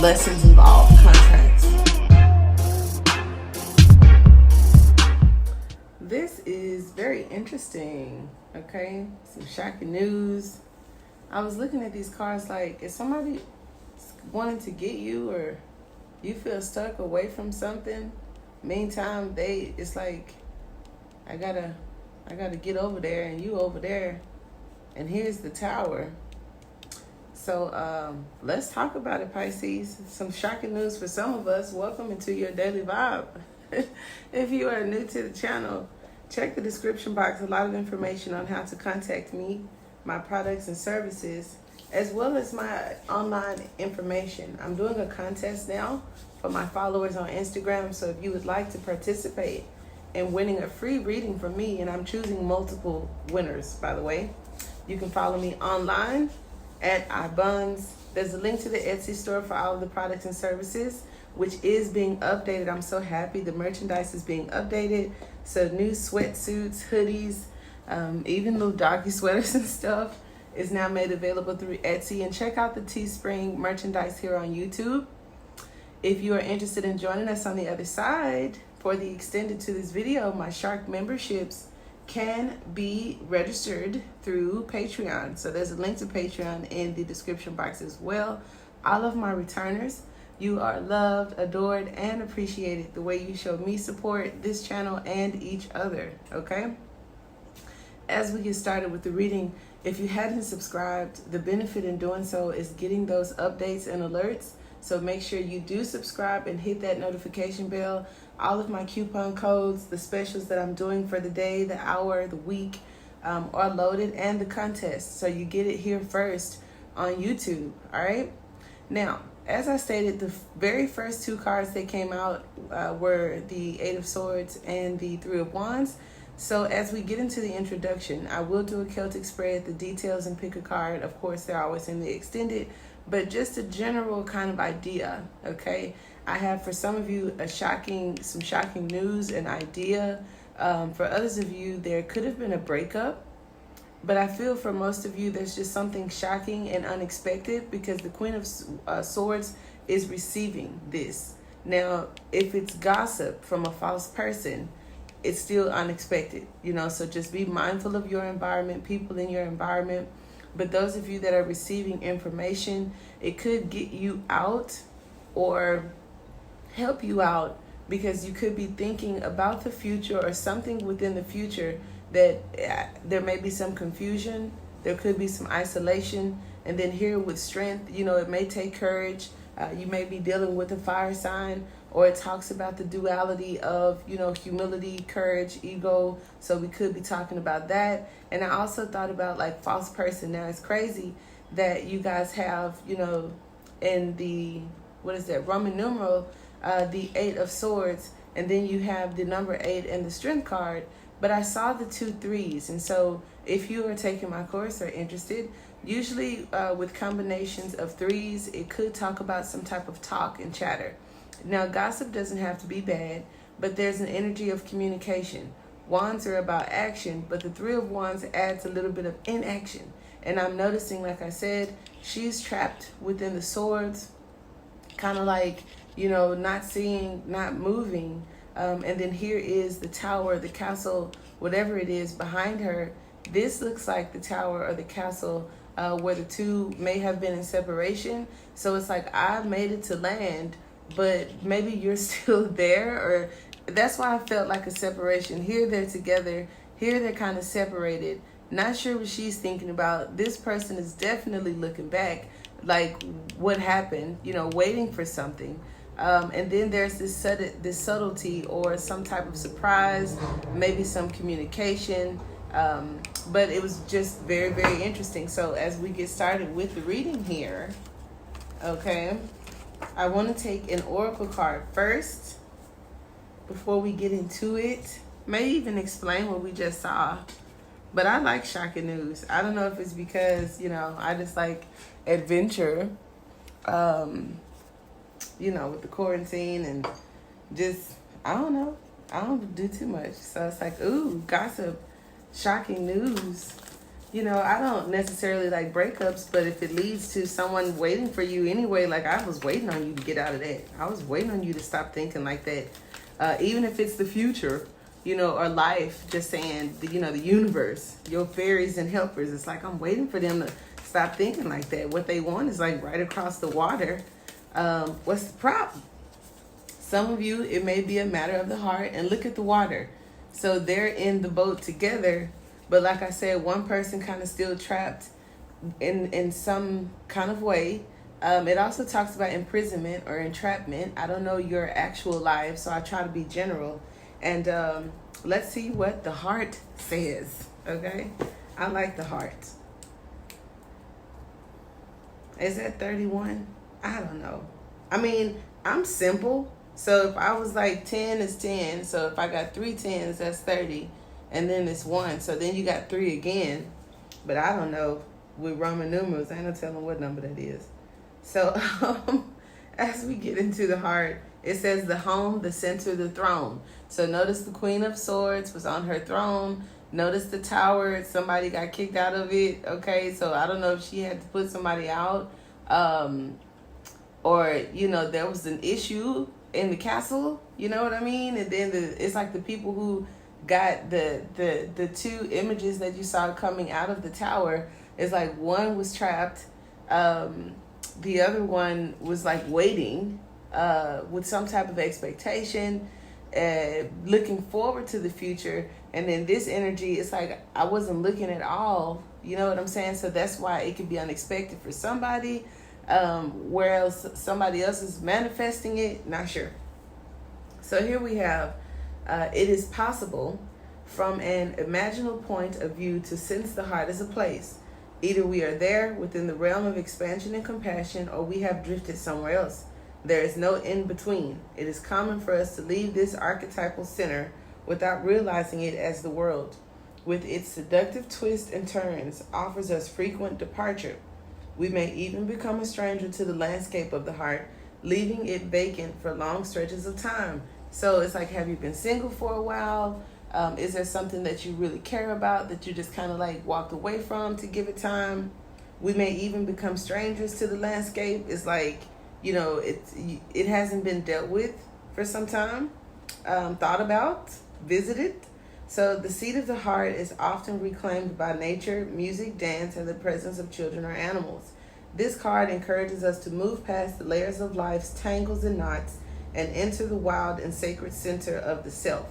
lessons involved contracts. This is very interesting, okay? Some shocking news. I was looking at these cards like, is somebody wanting to get you, or you feel stuck away from something? Meantime, it's like, I gotta get over there, and you over there, and here's the Tower. So let's talk about it, Pisces. Some shocking news for some of us. Welcome into your daily vibe. If you are new to the channel, check the description box. A lot of information on how to contact me, my products and services, as well as my online information. I'm doing a contest now for my followers on Instagram. So if you would like to participate in winning a free reading from me, and I'm choosing multiple winners, by the way, you can follow me online at iBuns. There's a link to the Etsy store for all of the products and services, which is being updated. I'm so happy the merchandise is being updated. So new sweatsuits, hoodies, even little doggy sweaters and stuff is now made available through Etsy. And check out the Teespring merchandise here on YouTube. If you are interested in joining us on the other side for the extended to this video, my Shark memberships can be registered through Patreon. So there's a link to Patreon in the description box as well. All of my returners, you are loved, adored, and appreciated the way you show me support, this channel, and each other, okay? As we get started with the reading, if you hadn't subscribed, the benefit in doing so is getting those updates and alerts. So make sure you do subscribe and hit that notification bell. All of my coupon codes, the specials that I'm doing for the day, the hour, the week, are loaded, and the contest. So you get it here first on YouTube, all right? Now, as I stated, the very first two cards that came out were the Eight of Swords and the Three of Wands. So as we get into the introduction, I will do a Celtic spread, the details, and pick a card. Of course, they're always in the extended, but just a general kind of idea, okay? I have for some of you some shocking news, an idea. For others of you, there could have been a breakup, but I feel for most of you, there's just something shocking and unexpected because the Queen of Swords is receiving this. Now, if it's gossip from a false person, it's still unexpected, you know, so just be mindful of your environment, people in your environment. But those of you that are receiving information, it could get you out or help you out because you could be thinking about the future or something within the future that there may be some confusion, there could be some isolation, and then here with strength, you know, it may take courage. You may be dealing with a fire sign, or it talks about the duality of, you know, humility, courage, ego. So we could be talking about that. And I also thought about like false person. Now it's crazy that you guys have, you know, in the, what is that, Roman numeral, the Eight of Swords, and then you have the number 8 and the Strength card. But I saw the 2 3s, and so if you are taking my course or interested, usually with combinations of 3s, it could talk about some type of talk and chatter. Now, gossip doesn't have to be bad, but there's an energy of communication. Wands are about action, but the Three of Wands adds a little bit of inaction. And I'm noticing, like I said, she's trapped within the swords, kind of like, you know, not seeing, not moving. And then here is the tower, the castle, whatever it is behind her. This looks like the tower or the castle where the two may have been in separation. So it's like, I made it to land, but maybe you're still there, or that's why I felt like a separation. Here they're together, here they're kind of separated. Not sure what she's thinking about. This person is definitely looking back, like what happened, you know, waiting for something. And then there's this subtlety or some type of surprise, maybe some communication. But it was just very, very interesting. So as we get started with the reading here, okay, I want to take an oracle card first before we get into it. Maybe even explain what we just saw. But I like shocking news. I don't know if it's because, you know, I just like adventure. You know, with the quarantine and just, I don't know. I don't do too much. So it's like, ooh, gossip, shocking news. You know, I don't necessarily like breakups, but if it leads to someone waiting for you anyway, like I was waiting on you to get out of that. I was waiting on you to stop thinking like that. Even if it's the future, you know, or life, just saying, you know, the universe, your fairies and helpers. It's like I'm waiting for them to stop thinking like that. What they want is like right across the water. What's the problem? Some of you, it may be a matter of the heart, and look at the water. So they're in the boat together, but like I said, one person kind of still trapped in some kind of way. It also talks about imprisonment or entrapment. I don't know your actual life, so I try to be general. And let's see what the heart says, okay? I like the heart. Is that 31? I don't know. I mean, I'm simple. So if I was like 10 is 10. So if I got 3 10s, that's 30. And then it's 1. So then you got 3 again. But I don't know. With Roman numerals, I ain't no telling what number that is. So as we get into the heart, it says the home, the center, the throne. So notice the Queen of Swords was on her throne. Notice the tower. Somebody got kicked out of it. Okay, so I don't know if she had to put somebody out. Or, you know, there was an issue in the castle. You know what I mean? And then it's like the people who got the 2 images that you saw coming out of the tower. It's like one was trapped. The other one was like waiting with some type of expectation, looking forward to the future. And then this energy, it's like I wasn't looking at all. You know what I'm saying? So that's why it could be unexpected for somebody, whereas somebody else is manifesting it. Not sure. So here we have, it is possible from an imaginal point of view to sense the heart as a place. Either we are there within the realm of expansion and compassion, or we have drifted somewhere else. There is no in between. It is common for us to leave this archetypal center without realizing it, as the world, with its seductive twists and turns, offers us frequent departure. We may even become a stranger to the landscape of the heart, leaving it vacant for long stretches of time. So it's like, have you been single for a while? Is there something that you really care about that you just kind of like walked away from to give it time? We may even become strangers to the landscape. It's like, you know, it hasn't been dealt with for some time, thought about, visited. So the seat of the heart is often reclaimed by nature, music, dance, and the presence of children or animals. This card encourages us to move past the layers of life's tangles and knots and enter the wild and sacred center of the self.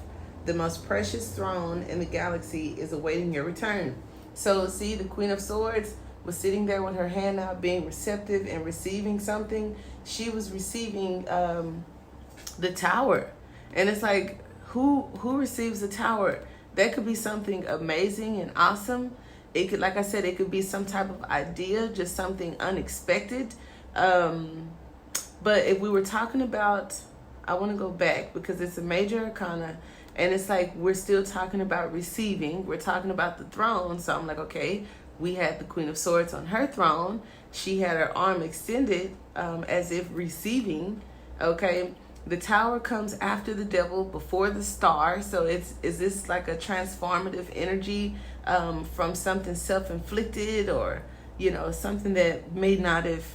The most precious throne in the galaxy is awaiting your return. So see, the Queen of Swords was sitting there with her hand out, being receptive and receiving something. She was receiving the tower. And it's like, who receives the tower? That could be something amazing and awesome. It could, like I said, it could be some type of idea, just something unexpected. But if we were talking about, I want to go back because it's a major arcana. And it's like we're still talking about receiving. We're talking about the throne. So I'm like, okay, we had the Queen of Swords on her throne. She had her arm extended as if receiving. Okay, the tower comes after the devil, before the star. So is this like a transformative energy from something self-inflicted, or, you know, something that may not have,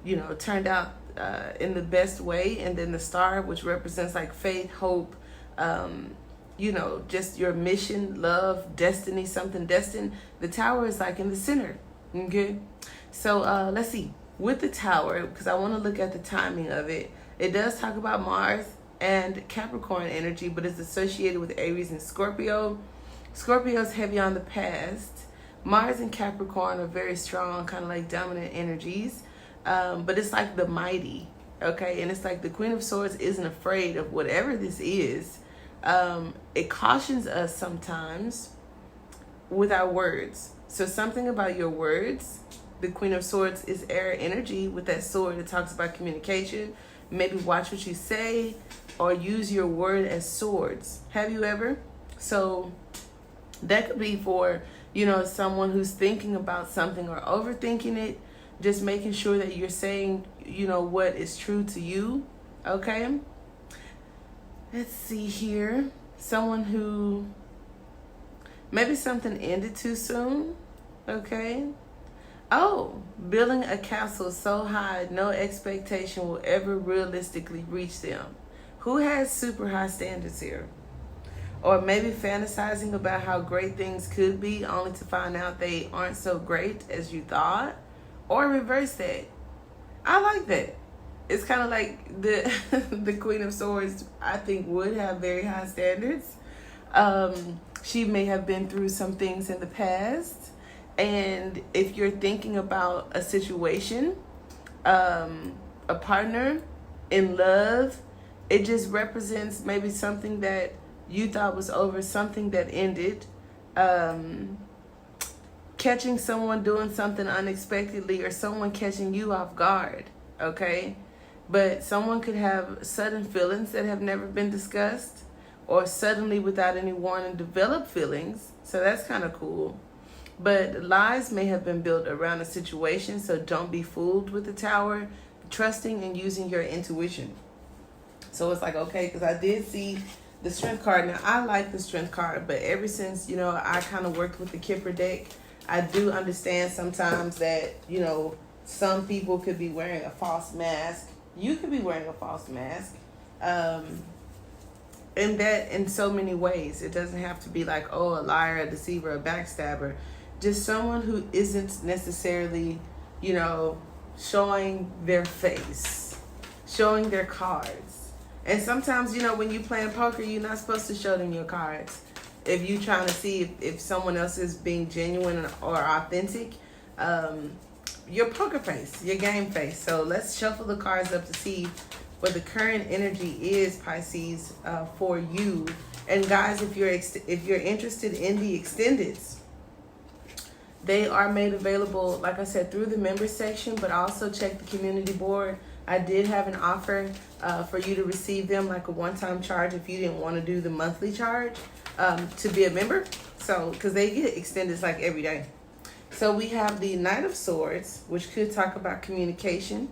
you know, turned out in the best way? And then the star, which represents like faith, hope, you know, just your mission, love, destiny, something destined. The tower is like in the center. Okay, so let's see, with the tower, because I want to look at the timing of it. It does talk about Mars and Capricorn energy, but it's associated with Aries and Scorpio. Scorpio's heavy on the past. Mars and Capricorn are very strong, kind of like dominant energies, but it's like the mighty. Okay, and it's like the Queen of Swords isn't afraid of whatever this is. It cautions us sometimes with our words. So something about your words. The Queen of Swords is air energy with that sword. It talks about communication. Maybe watch what you say, or use your word as swords. Have you ever? So that could be for, you know, someone who's thinking about something or overthinking it. Just making sure that you're saying, you know, what is true to you. Okay. Let's see here. Someone who, maybe something ended too soon. Okay. Oh, building a castle so high no expectation will ever realistically reach them. Who has super high standards here? Or maybe fantasizing about how great things could be only to find out they aren't so great as you thought? Or reverse that. I like that. It's kind of like the the Queen of Swords, I think, would have very high standards. She may have been through some things in the past. And if you're thinking about a situation, a partner, in love, it just represents maybe something that you thought was over, something that ended. Catching someone doing something unexpectedly or someone catching you off guard, okay? But someone could have sudden feelings that have never been discussed or suddenly without any warning develop feelings. So that's kind of cool. But lies may have been built around a situation, so don't be fooled with the Tower. Trusting and using your intuition. So it's like, okay, because I did see the Strength card. Now, I like the Strength card, but ever since, I kind of worked with the Kipper deck, I do understand sometimes that, some people could be wearing a false mask. You could be wearing a false mask. And that in so many ways. It doesn't have to be like, oh, a liar, a deceiver, a backstabber. Just someone who isn't necessarily, showing their face, showing their cards. And sometimes, when you playing poker, you're not supposed to show them your cards. If you're trying to see if someone else is being genuine or authentic, your poker face, your game face. So let's shuffle the cards up to see what the current energy is, Pisces, for you. And guys, if you're interested in the extendeds, they are made available, like I said, through the member section, but also check the community board. I did have an offer for you to receive them, like a one-time charge if you didn't want to do the monthly charge to be a member. So, because they get extended like every day. So we have the Knight of Swords, which could talk about communication,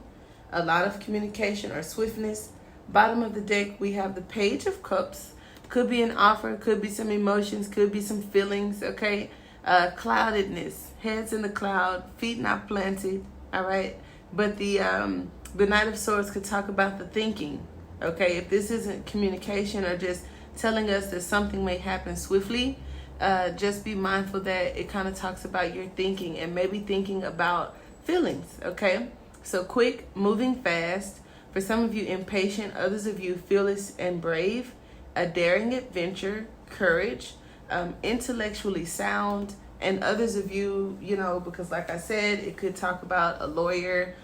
a lot of communication or swiftness. Bottom of the deck, we have the Page of Cups. Could be an offer, could be some emotions, could be some feelings, okay? Cloudedness, heads in the cloud, feet not planted, all right? But the Knight of Swords could talk about the thinking, okay? If this isn't communication or just telling us that something may happen swiftly, just be mindful that it kind of talks about your thinking and maybe thinking about feelings, okay? So quick, moving fast. For some of you, impatient. Others of you, fearless and brave. A daring adventure, courage. Intellectually sound. And others of you, because like I said, it could talk about a lawyer,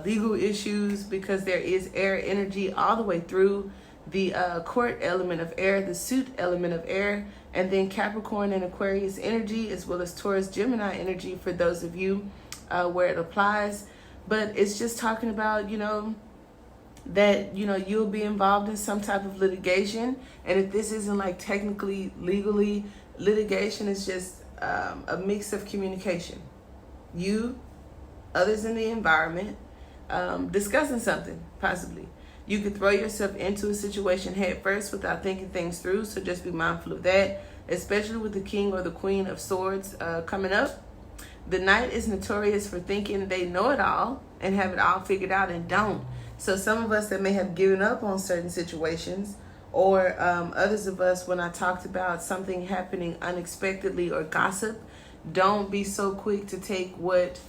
legal issues, because there is air energy all the way through. The court element of air, the suit element of air, and then Capricorn and Aquarius energy, as well as Taurus, Gemini energy for those of you where it applies. But it's just talking about, that, you'll be involved in some type of litigation. And if this isn't like technically, legally, litigation is just a mix of communication. You, others in the environment, discussing something, possibly. You could throw yourself into a situation head first without thinking things through. So just be mindful of that, especially with the King or the Queen of Swords coming up. The Knight is notorious for thinking they know it all and have it all figured out and don't. So some of us that may have given up on certain situations, or others of us, when I talked about something happening unexpectedly or gossip, don't be so quick to take what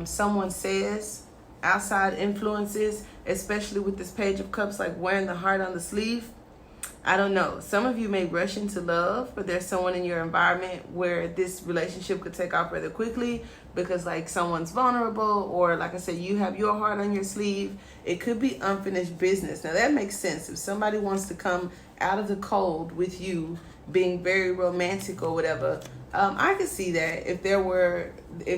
someone says, outside influences, especially with this Page of Cups, like wearing the heart on the sleeve. I don't know. Some of you may rush into love, but there's someone in your environment where this relationship could take off rather quickly because like someone's vulnerable, or like I said, you have your heart on your sleeve. It could be unfinished business. Now that makes sense. If somebody wants to come out of the cold with you being very romantic or whatever, I could see that if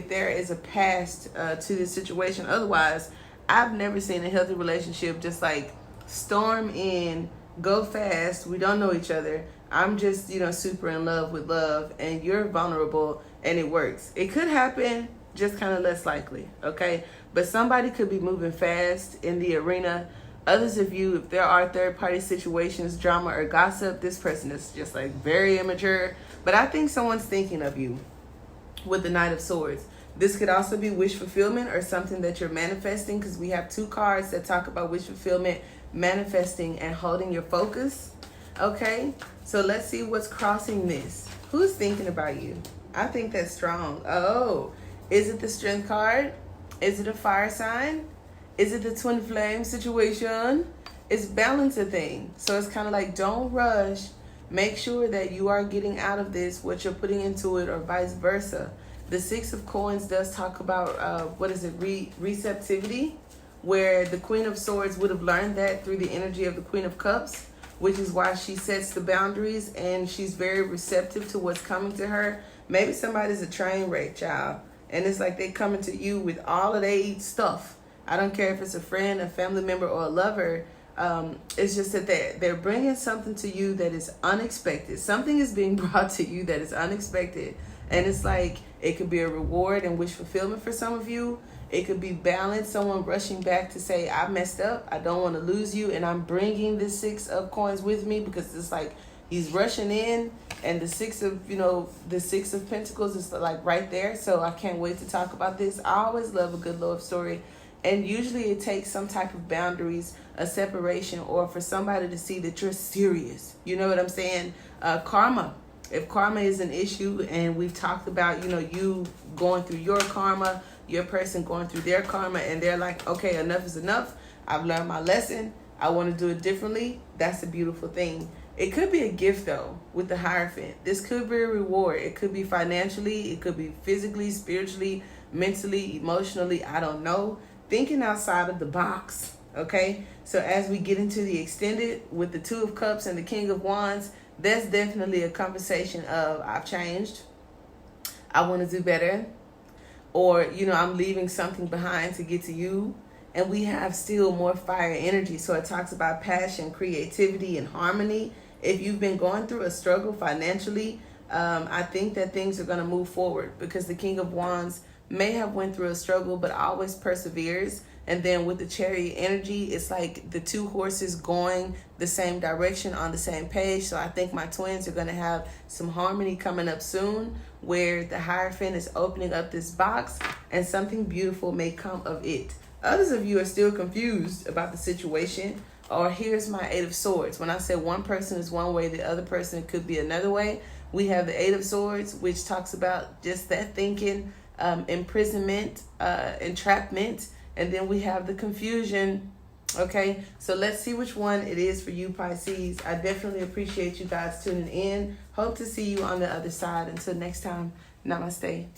there is a past to this situation. Otherwise, I've never seen a healthy relationship just like storm in, go fast, we don't know each other, I'm just super in love with love, and you're vulnerable and it works. It could happen, just kind of less likely, okay? But somebody could be moving fast in the arena. Others of you, if there are third-party situations, drama or gossip, this person is just like very immature. But I think someone's thinking of you. with the Knight of Swords. This could also be wish fulfillment or something that you're manifesting, because we have 2 cards that talk about wish fulfillment, manifesting, and holding your focus. Okay, so let's see what's crossing this. Who's thinking about you? I think that's strong. Oh, is it the Strength card? Is it a fire sign? Is it the twin flame situation? It's balance a thing. So it's kind of like, don't rush. Make sure that you are getting out of this what you're putting into it, or vice versa. The 6 of Coins does talk about, receptivity, where the Queen of Swords would have learned that through the energy of the Queen of Cups, which is why she sets the boundaries and she's very receptive to what's coming to her. Maybe somebody's a train wreck, child, and it's like they coming to you with all of their stuff. I don't care if it's a friend, a family member, or a lover. It's just that they're bringing something to you that is unexpected. Something is being brought to you that is unexpected. And it's like, it could be a reward and wish fulfillment for some of you. It could be balance, someone rushing back to say, I messed up, I don't want to lose you, and I'm bringing this 6 of Coins with me, because it's like he's rushing in, and the 6 of, the 6 of Pentacles is like right there. So I can't wait to talk about this. I always love a good love story. And usually it takes some type of boundaries, a separation, or for somebody to see that you're serious. You know what I'm saying? Karma. If karma is an issue, and we've talked about, you going through your karma, your person going through their karma, and they're like, okay, enough is enough. I've learned my lesson. I want to do it differently. That's a beautiful thing. It could be a gift, though, with the Hierophant. This could be a reward. It could be financially. It could be physically, spiritually, mentally, emotionally. I don't know. Thinking outside of the box, okay? So as we get into the extended with the 2 of Cups and the King of Wands, that's definitely a conversation of, I've changed, I want to do better, or, I'm leaving something behind to get to you. And we have still more fire energy. So it talks about passion, creativity, and harmony. If you've been going through a struggle financially, I think that things are going to move forward, because the King of Wands may have went through a struggle, but always perseveres. And then with the Chariot energy, it's like the 2 horses going the same direction on the same page. So I think my twins are going to have some harmony coming up soon, where the Hierophant is opening up this box and something beautiful may come of it. Others of you are still confused about the situation. Or here's my 8 of Swords. When I say one person is one way, the other person could be another way. We have the 8 of Swords, which talks about just that thinking, imprisonment, entrapment. And then we have the confusion. Okay, so let's see which one it is for you, Pisces. I definitely appreciate you guys tuning in. Hope to see you on the other side. Until next time, namaste.